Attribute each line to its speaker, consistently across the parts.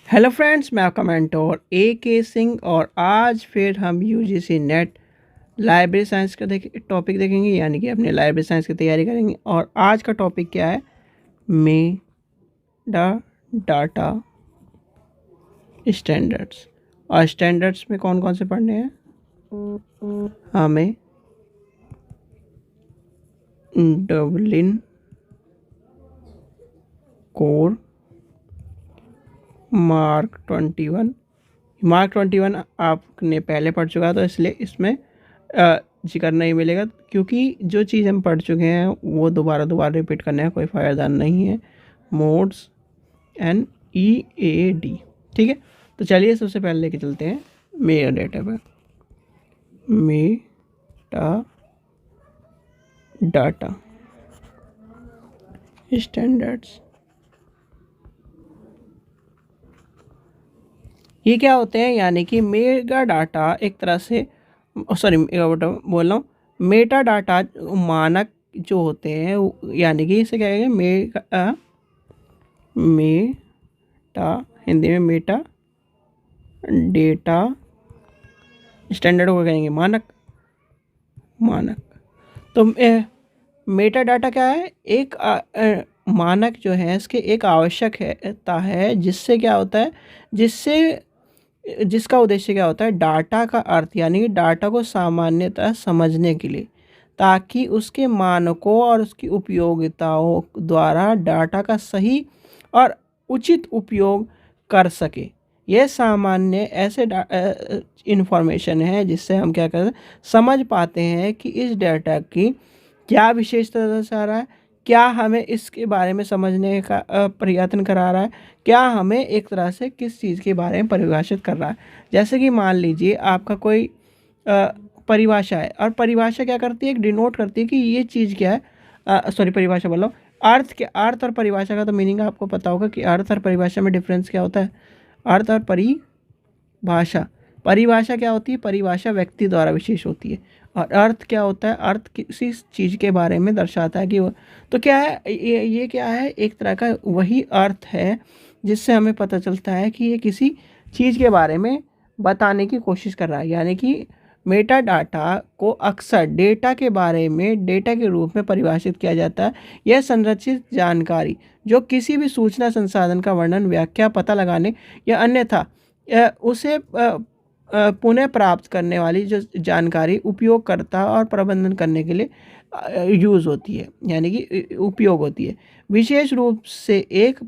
Speaker 1: Hello friends, मैं आपका mentor ए के सिंह और आज फिर हम यूजीसी नेट लाइब्रेरी साइंस का टॉपिक देखेंगे, यानी कि अपने लाइब्रेरी साइंस की तैयारी करेंगे। और आज का टॉपिक क्या है? Meta data standards. और स्टैंडर्ड्स में कौन कौन से पढ़ने हैं हमें? डबलिन कोर मार्क 21 आपने पहले पढ़ चुका, तो इसलिए इसमें जिक्र नहीं मिलेगा, क्योंकि जो चीज़ हम पढ़ चुके हैं वो दोबारा दोबारा रिपीट करने का कोई फ़ायदा नहीं है। मोड्स NEAD, ठीक है। तो चलिए सबसे पहले लेके चलते हैं मेरा डेटा पर। मेटा डाटा स्टैंडर्ड्स, ये क्या होते हैं? यानी कि मेगा डाटा एक तरह से, सॉरी बोल रहा हूँ, मेटा डाटा मानक जो होते हैं, यानी कि इसे क्या कहेंगे? मेटा, हिंदी में मेटा डेटा स्टैंडर्ड को कहेंगे मानक। तो मेटा डाटा क्या है? एक मानक जो है इसके एक आवश्यकता है, जिससे क्या होता है, जिसका उद्देश्य क्या होता है? डाटा का अर्थ, यानी कि डाटा को सामान्यतः समझने के लिए, ताकि उसके मानकों और उसकी उपयोगिताओं द्वारा डाटा का सही और उचित उपयोग कर सके। यह सामान्य ऐसे इंफॉर्मेशन है जिससे हम क्या करते हैं, समझ पाते हैं कि इस डाटा की क्या विशेषता दर्शा रहा है, क्या हमें इसके बारे में समझने का प्रयत्न करा रहा है, क्या हमें एक तरह से किस चीज़ के बारे में परिभाषित कर रहा है। जैसे कि मान लीजिए आपका कोई परिभाषा है, और परिभाषा क्या करती है? डिनोट करती है कि ये चीज़ क्या है। सॉरी, परिभाषा बोल रहा हूँ। अर्थ और परिभाषा का तो मीनिंग आपको पता होगा कि अर्थ और परिभाषा में डिफरेंस क्या होता है। अर्थ और परिभाषा, परिभाषा क्या होती है? परिभाषा व्यक्ति द्वारा विशेष होती है। और अर्थ क्या होता है? अर्थ किसी चीज़ के बारे में दर्शाता है कि वो, तो क्या है ये क्या है? एक तरह का वही अर्थ है जिससे हमें पता चलता है कि ये किसी चीज़ के बारे में बताने की कोशिश कर रहा है। यानी कि मेटा डाटा को अक्सर डेटा के बारे में डेटा के रूप में परिभाषित किया जाता है। यह संरचित जानकारी जो किसी भी सूचना संसाधन का वर्णन, व्याख्या, पता लगाने या अन्यथा उसे पुनः प्राप्त करने वाली जो जानकारी उपयोगकर्ता और प्रबंधन करने के लिए यूज़ होती है, यानी कि उपयोग होती है। विशेष रूप से एक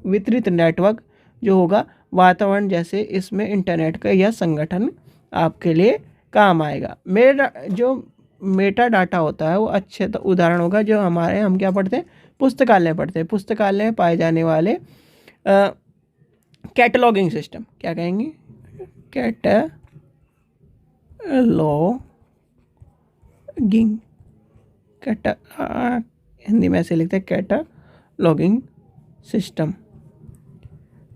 Speaker 1: वितरित नेटवर्क जो होगा, वातावरण जैसे इसमें इंटरनेट का यह संगठन आपके लिए काम आएगा। मेरा जो मेटा डाटा होता है वो अच्छे तो उदाहरण होगा जो हम क्या पढ़ते हैं? पुस्तकालय में पढ़ते हैं। पुस्तकालय में पाए जाने वाले कैटलॉगिंग सिस्टम, क्या कहेंगे? कैटलॉगिंग, हिंदी में ऐसे लिखते हैं, कैटलॉगिंग सिस्टम।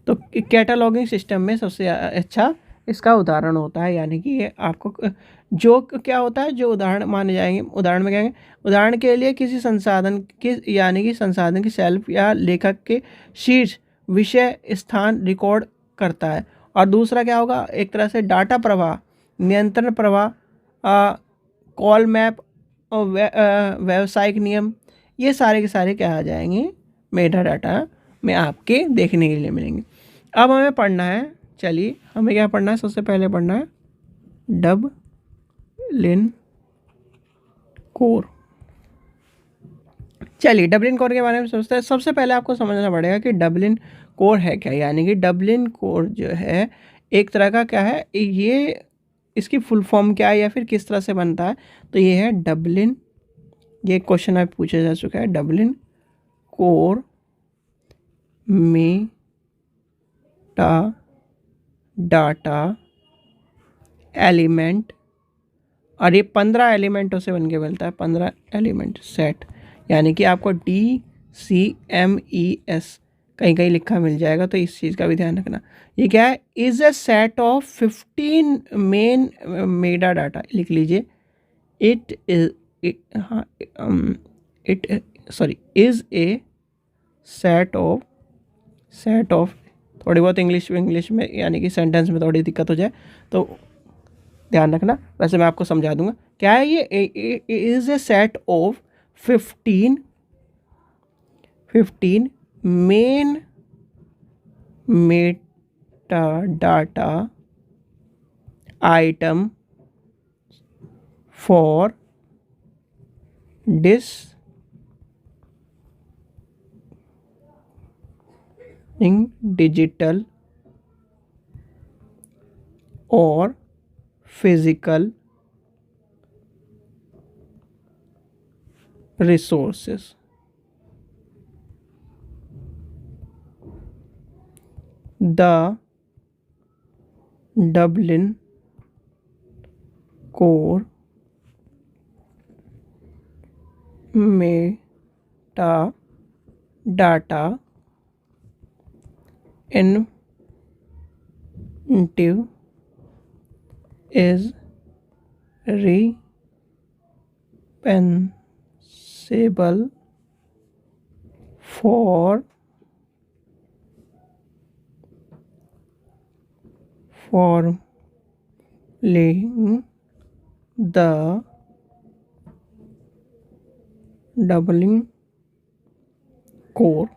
Speaker 1: तो कैटलॉगिंग सिस्टम में सबसे अच्छा इसका उदाहरण होता है, यानी कि ये आपको जो क्या होता है, जो उदाहरण माने जाएंगे, उदाहरण में कहेंगे, उदाहरण के लिए किसी संसाधन के, यानी कि संसाधन की शेल्फ या लेखक के शीर्ष विषय स्थान रिकॉर्ड करता है। और दूसरा क्या होगा? एक तरह से डाटा प्रवाह, नियंत्रण प्रवाह, कॉल मैप और व्यावसायिक नियम, ये सारे के सारे क्या आ जाएंगे? मेटा डाटा में आपके देखने के लिए मिलेंगे। अब हमें पढ़ना है, चलिए हमें क्या पढ़ना है? सबसे पहले पढ़ना है डबलिन कोर। चलिए डबलिन कोर के बारे में सोचते हैं। सबसे पहले आपको समझना पड़ेगा कि डबलिन कोर है क्या। यानी कि डबलिन कोर जो है एक तरह का क्या है, ये इसकी फुल फॉर्म क्या है या फिर किस तरह से बनता है? तो ये है डबलिन, ये क्वेश्चन आप पूछा जा चुका है। डबलिन कोर में डाटा एलिमेंट, और ये 15 एलिमेंटों से बन के मिलता है। 15 एलिमेंट सेट, यानी कि आपको DCMES कहीं कहीं लिखा मिल जाएगा, तो इस चीज़ का भी ध्यान रखना। ये क्या है? Is a set of 15 main Meta data, लिख लीजिए। इट इज, हाँ, it sorry is a set of थोड़ी बहुत इंग्लिश में यानी कि सेंटेंस में थोड़ी दिक्कत हो जाए तो ध्यान रखना, वैसे मैं आपको समझा दूंगा। क्या है ये? Is a set of 15 main Meta data item for digital और physical resources. The Dublin core metadata inventive is responsible for formulating the Dublin core।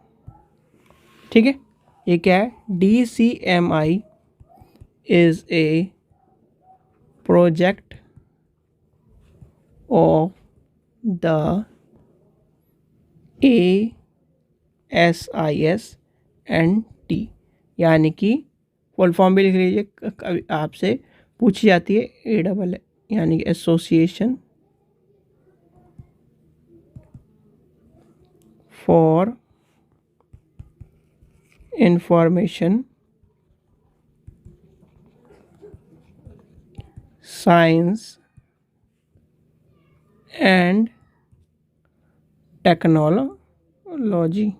Speaker 1: ठीक है, ये क्या है? DCMI is a project of the ASIS and T, यानी कि full form भी लिख लीजिए, कभी आपसे पूछी जाती है AAA यानी कि association for information science and technology.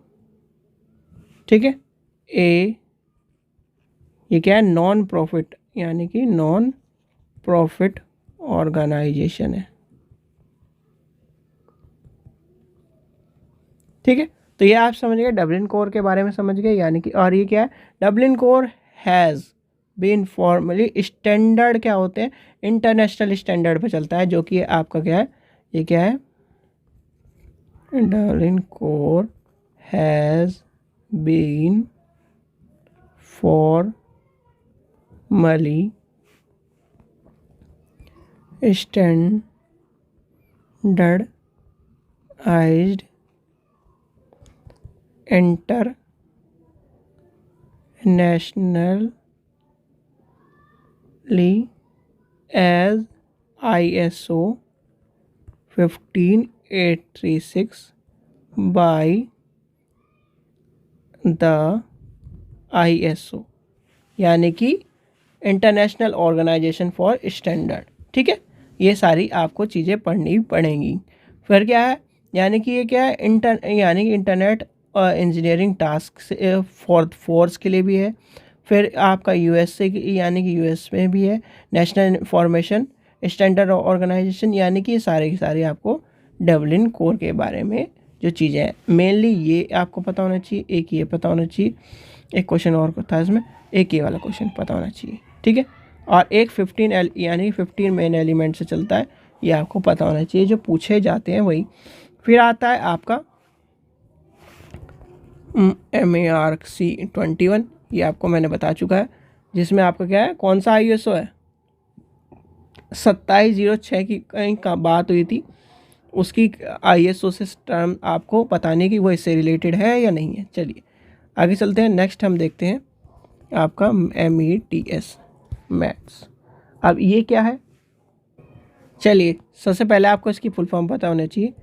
Speaker 1: ठीक है, ये क्या है? नॉन प्रॉफिट यानी कि नॉन प्रॉफिट ऑर्गेनाइजेशन है। ठीक है, तो ये आप समझ गए, डबलिन कोर के बारे में समझ गए, यानी कि और ये क्या है? Dublin core has been formally standard क्या होते हैं? इंटरनेशनल स्टैंडर्ड पे चलता है, जो कि आपका क्या है? ये क्या है? Dublin core has been formally standardized internationally as ISO 15836 by the ISO, यानी कि इंटरनेशनल ऑर्गेनाइजेशन फॉर स्टैंडर्ड। ठीक है, ये सारी आपको चीज़ें पढ़नी पड़ेंगी। फिर क्या है? यानी कि ये क्या है? यानी कि internet engineering task for force के लिए भी है। फिर आपका यूएसए यानी कि यूएस में भी है, नेशनल इंफॉर्मेशन स्टैंडर्ड ऑर्गेनाइजेशन, यानी कि ये सारे के सारे आपको डबलिन कोर के बारे में जो चीज़ें हैं मेनली ये आपको पता होना चाहिए। एक ये पता होना चाहिए, एक क्वेश्चन और था इसमें, एक ये वाला क्वेश्चन पता होना चाहिए। ठीक है, और एक 15 यानी 15 मेन एलिमेंट से चलता है, ये आपको पता होना चाहिए, जो पूछे जाते हैं वही। फिर आता है आपका MARC-21, ये आपको मैंने बता चुका है, जिसमें आपका क्या है? कौन सा ISO है? 2706 की कहीं का बात हुई थी, उसकी ISO से टर्म आपको बताने की वो इससे रिलेटेड है या नहीं है। चलिए आगे चलते हैं। नेक्स्ट हम देखते हैं आपका METS मैथ्स। अब ये क्या है? चलिए सबसे पहले आपको इसकी फुल फॉर्म पता होना चाहिए।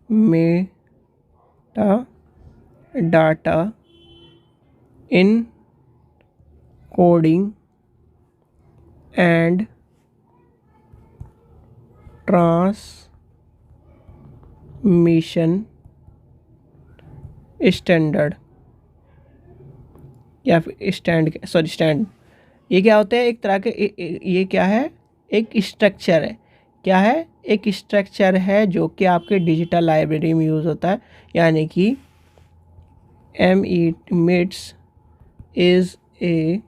Speaker 1: Meta data in coding and transmission standard या फिर स्टैंड, ये क्या होते हैं? एक तरह के ये क्या है? एक स्ट्रक्चर है। क्या है? एक स्ट्रक्चर है जो कि आपके डिजिटल लाइब्रेरी में यूज़ होता है, यानी कि METS is a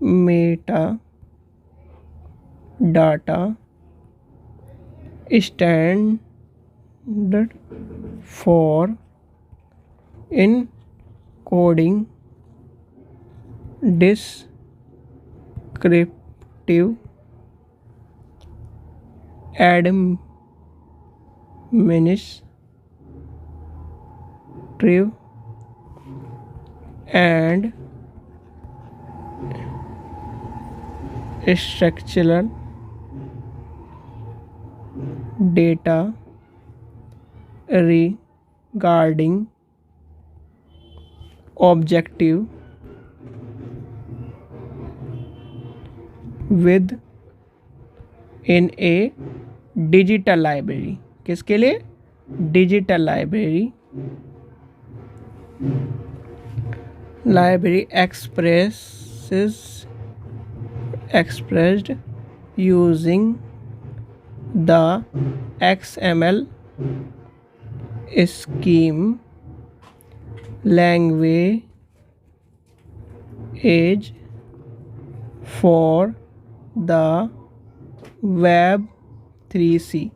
Speaker 1: metadata standard for encoding descriptive, administrative, and structural data regarding objective with in a digital library. किसके लिए? Digital library. Library expressed using the XML scheme language for the Web3C।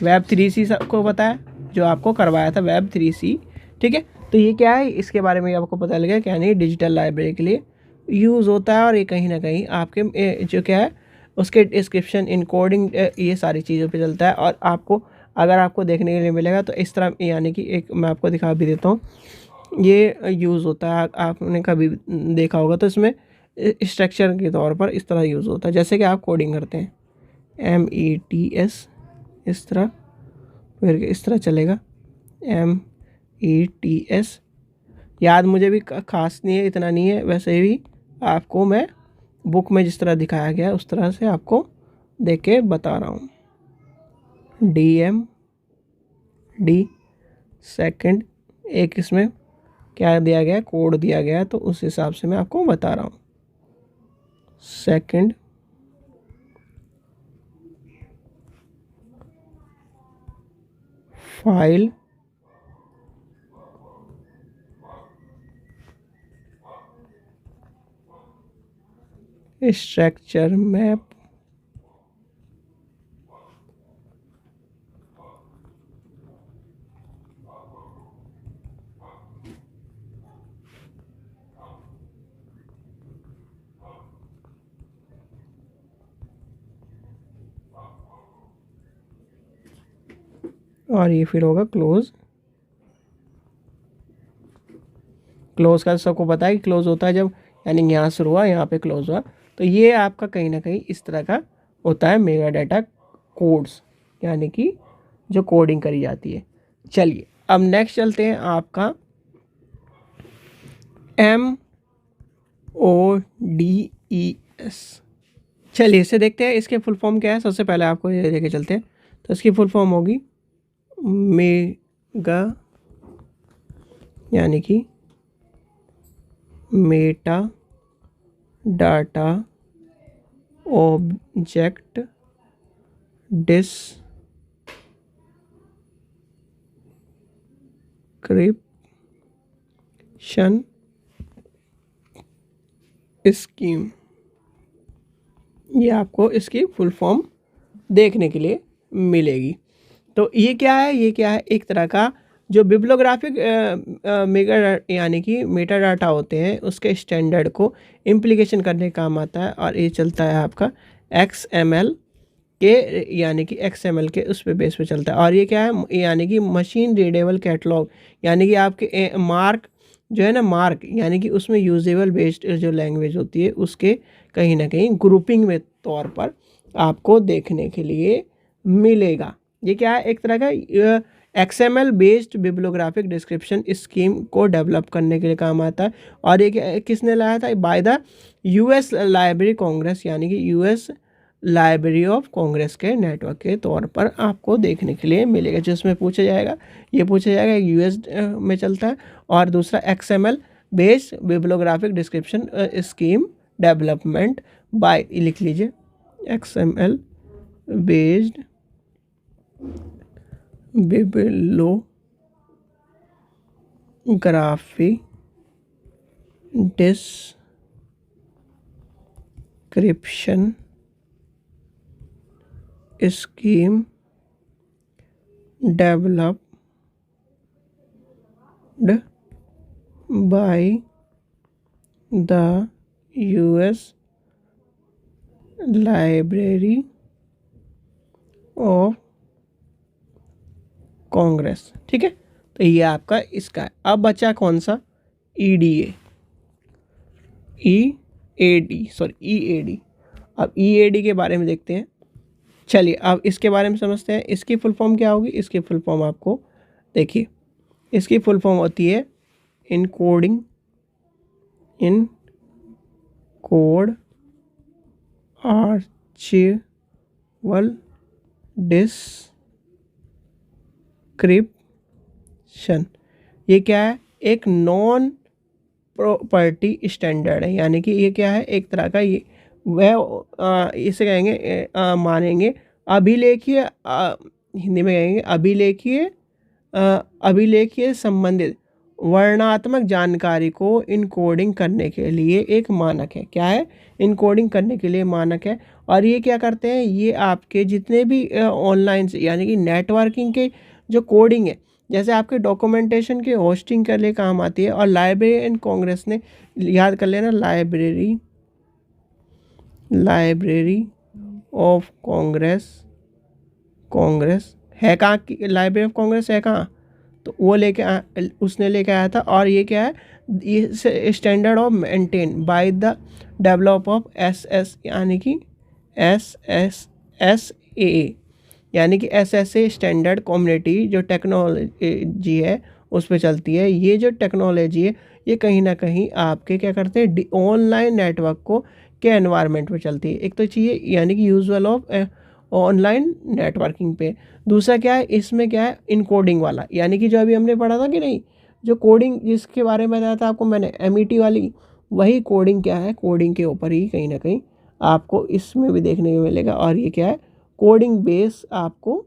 Speaker 1: Web3C सबको पता है, जो आपको करवाया था Web3C, ठीक है। तो ये क्या है, इसके बारे में आपको पता लगा क्या नहीं, डिजिटल लाइब्रेरी के लिए यूज़ होता है। और ये कहीं ना कहीं आपके जो क्या है उसके डिस्क्रिप्शन, इनकोडिंग, ये सारी चीज़ों पे चलता है। और आपको अगर आपको देखने के लिए मिलेगा तो इस तरह, यानी कि एक मैं आपको दिखा भी देता हूँ, ये यूज़ होता है। आपने कभी देखा होगा तो इसमें स्ट्रक्चर के तौर पर इस तरह यूज़ होता है। जैसे कि आप कोडिंग करते हैं METS, इस तरह, फिर इस तरह चलेगा METS। याद मुझे भी खास नहीं है, इतना नहीं है, वैसे भी आपको मैं बुक में जिस तरह दिखाया गया है उस तरह से आपको देख के बता रहा हूँ। DMD सेकंड, एक इसमें क्या दिया गया है, कोड दिया गया है, तो उस हिसाब से मैं आपको बता रहा हूँ। सेकंड, फाइल स्ट्रक्चर मैप, और ये फिर होगा क्लोज। क्लोज का सबको पता है कि क्लोज होता है जब, यानी यहाँ शुरू हुआ यहाँ पे क्लोज हुआ। तो ये आपका कहीं ना कहीं इस तरह का होता है मेगा डाटा कोड्स, यानी कि जो कोडिंग करी जाती है। चलिए अब नेक्स्ट चलते हैं आपका MODES। चलिए इसे देखते हैं, इसके फुल फॉर्म क्या है। सबसे पहले आपको ये लेके चलते हैं, तो इसकी फुल फॉर्म होगी मेगा, यानी कि Meta data object description scheme. ये आपको इसकी फुल फॉर्म देखने के लिए मिलेगी। तो ये क्या है, ये क्या है, एक तरह का जो बिब्लियोग्राफिक मेगा, यानी कि मेटा डाटा होते हैं उसके स्टैंडर्ड को इम्प्लीकेशन करने का काम आता है। और ये चलता है आपका XML के, यानी कि XML के उस पे बेस पे चलता है। और ये क्या है, यानी कि मशीन रीडेबल कैटलॉग, यानी कि आपके मार्क जो है ना, मार्क, यानी कि उसमें यूजेबल बेस्ड जो लैंग्वेज होती है उसके कहीं ना कहीं ग्रुपिंग में तौर पर आपको देखने के लिए मिलेगा। ये क्या है, एक तरह का XML based bibliographic description scheme को डेवलप करने के लिए काम आता है। और ये किसने लाया था, by the US library Congress, यानी कि US लाइब्रेरी ऑफ कांग्रेस के नेटवर्क के तौर पर आपको देखने के लिए मिलेगा। जिसमें पूछा जाएगा, ये पूछा जाएगा US में चलता है, और दूसरा XML based bibliographic description scheme development bye, लिख लीजिए XML based bibliography description scheme developed by the US library of Congress. ठीक है, तो ये आपका इसका है। अब बचा कौन सा? EDA, EAD. अब ईएडी के बारे में देखते हैं। चलिए अब इसके बारे में समझते हैं। इसकी फुल फॉर्म क्या होगी? इसकी फुल फॉर्म आपको देखिए, इसकी फुल फॉर्म होती है इनकोडिंग इन कोड आर्चिवल डिस्क्रिप्शन। ये क्या है? एक नॉन प्रॉपर्टी स्टैंडर्ड है, यानी कि ये क्या है? एक तरह का ये वह इसे कहेंगे मानेंगे अभिलेखीय, हिंदी में कहेंगे अभिलेखीय संबंधित वर्णनात्मक जानकारी को इनकोडिंग करने के लिए एक मानक है। क्या है? इनकोडिंग करने के लिए मानक है। और ये क्या करते हैं? ये आपके जितने भी ऑनलाइन यानी कि नेटवर्किंग के जो कोडिंग है, जैसे आपके डॉक्यूमेंटेशन के होस्टिंग के लिए काम आती है। और लाइब्रेरी एंड कांग्रेस ने, याद कर लेना, लाइब्रेरी ऑफ कांग्रेस है कहाँ की? लाइब्रेरी ऑफ कांग्रेस है कहाँ? तो वो उसने लेके आया था। और ये क्या है? ये standard of maintain by the develop of S यानी कि SSSAA, यानी कि SSA स्टैंडर्ड कम्युनिटी जो टेक्नोलॉजी है उस पर चलती है। ये जो टेक्नोलॉजी है ये कहीं ना कहीं आपके क्या करते हैं? ऑनलाइन नेटवर्क को के एनवायरनमेंट में चलती है। एक तो चाहिए यानी कि यूजुअल ऑफ ऑनलाइन नेटवर्किंग पे। दूसरा क्या है? इसमें क्या है? इनकोडिंग वाला, यानी कि जो अभी हमने पढ़ा था कि नहीं, जो कोडिंग जिसके बारे में बताया था आपको मैंने, MET वाली, वही कोडिंग क्या है? कोडिंग के ऊपर ही कहीं ना कहीं आपको इसमें भी देखने को मिलेगा। और ये क्या है? कोडिंग बेस आपको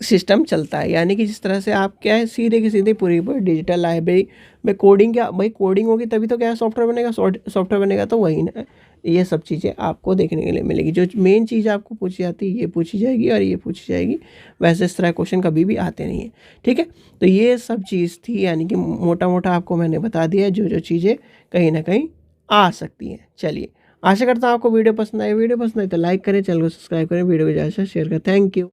Speaker 1: सिस्टम चलता है, यानी कि जिस तरह से आप क्या है? सीधे की सीधे पूरी डिजिटल लाइब्रेरी में कोडिंग, क्या भाई कोडिंग होगी तभी तो क्या है? सॉफ्टवेयर बनेगा। सॉफ्टवेयर बनेगा तो वही ना, ये सब चीज़ें आपको देखने के लिए मिलेगी। जो मेन चीज़ आपको पूछी जाती है ये पूछी जाएगी और ये पूछी जाएगी। वैसे इस तरह क्वेश्चन कभी भी आते नहीं हैं। ठीक है, तो ये सब चीज़ थी, यानी कि मोटा मोटा आपको मैंने बता दिया जो जो चीज़ें कहीं ना कहीं आ सकती हैं। चलिए, आशा करता हूँ आपको वीडियो पसंद आई। वीडियो पसंद आई तो लाइक करें, चैनल को सब्सक्राइब करें, वीडियो को ज़्यादा से शेयर करें। Thank you.